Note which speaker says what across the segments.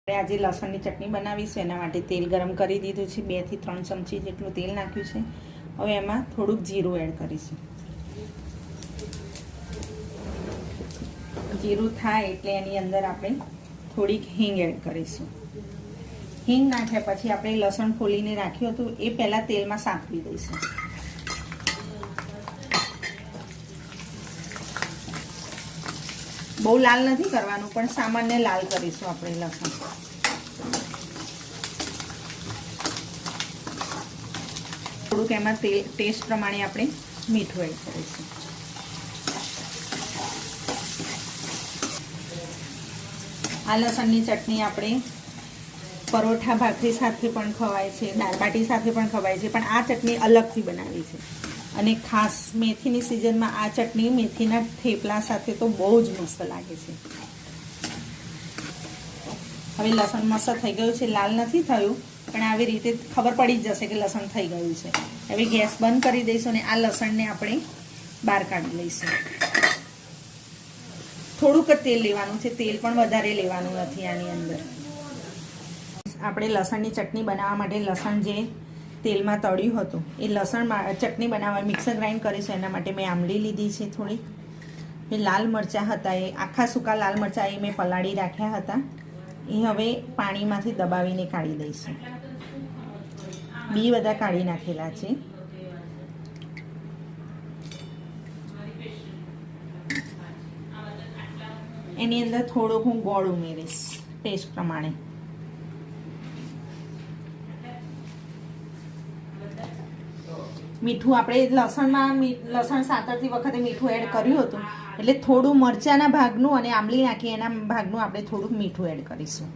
Speaker 1: આજે લસણની ચટણી બનાવીશું એના માટે તેલ ગરમ કરી દીધું છે 2 થી 3 ચમચી જેટલું તેલ નાખ્યું છે। હવે એમાં થોડુંક જીરું એડ કરીશું। જીરું થાય એટલે એની અંદર આપણે થોડીક હિંગ એડ કરીશું। હિંગ નાખ્યા પછી આપણે લસણ ફોલીને રાખ્યું હતું એ પહેલા તેલમાં સાંતળી દઈશું। બહુ લાલ નથી કરવાનું પણ સામાન્ય લાલ કરીશું આપણે લસણ। થોડુંક એમાં ટેસ્ટ પ્રમાણે આપણે મીઠું એડ કરીશું। આ લસણની ચટણી આપણે પરોઠા ભાખરી સાથે પણ ખવાય છે, દાળબાટી સાથે પણ ખવાય છે, પણ આ ચટણી અલગથી બનાવી છે અને ખાસ મેથીની સિઝનમાં આ ચટણી મેથીના થેપલા સાથે તો બહુ જ મસ્ત લાગે છે। હવે લસણ મસ્ત થઈ ગયું છે, લાલ નથી થયું પણ આવી રીતે ખબર પડી જ જશે કે લસણ થઈ ગયું છે। હવે ગેસ બંધ કરી દઈશું અને આ લસણને આપણે બહાર કાઢી લઈશું। થોડુંક જ તેલ લેવાનું છે, તેલ પણ વધારે લેવાનું નથી આની અંદર। આપણે લસણની ચટણી બનાવવા માટે લસણ જે તેલમાં તળ્યું હતું એ લસણ ચટણી બનાવવા મિક્સર ગ્રાઇન્ડ કરીશું। એના માટે મેં આંબલી લીધી છે થોડી। એ લાલ મરચાં હતા એ આખા સૂકા લાલ મરચાં એ મેં પલાળી રાખ્યા હતા એ હવે પાણીમાંથી દબાવીને કાઢી દઈશું। બી બધા કાઢી નાખેલા છે। એની અંદર થોડોક હું ગોળ ઉમેરીશ ટેસ્ટ પ્રમાણે। મીઠું આપણે લસણ સાતરતી વખતે મીઠું એડ કર્યું હતું એટલે થોડું મરચાના ભાગનું અને આંબલી નાખી એના ભાગનું આપણે થોડુંક મીઠું એડ કરીશું।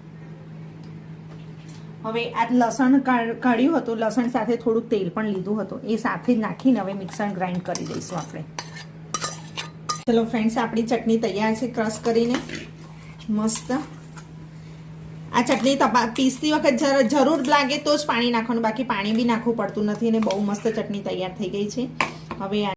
Speaker 1: હવે આ લસણ કાઢ્યું હતું, લસણ સાથે થોડુંક તેલ પણ લીધું હતું એ સાથે જ નાખીને હવે મિક્સર ગ્રાઇન્ડ કરી દઈશું આપણે। ચલો ફ્રેન્ડ્સ, આપણી ચટણી તૈયાર છે ક્રશ કરીને મસ્ત। આ ચટણી પીસતી વખત જરૂર લાગે તો જ પાણી નાખવાનું, બાકી પાણી બી નાખવું પડતું નથી અને બહુ મસ્ત ચટણી તૈયાર થઈ ગઈ છે। હવે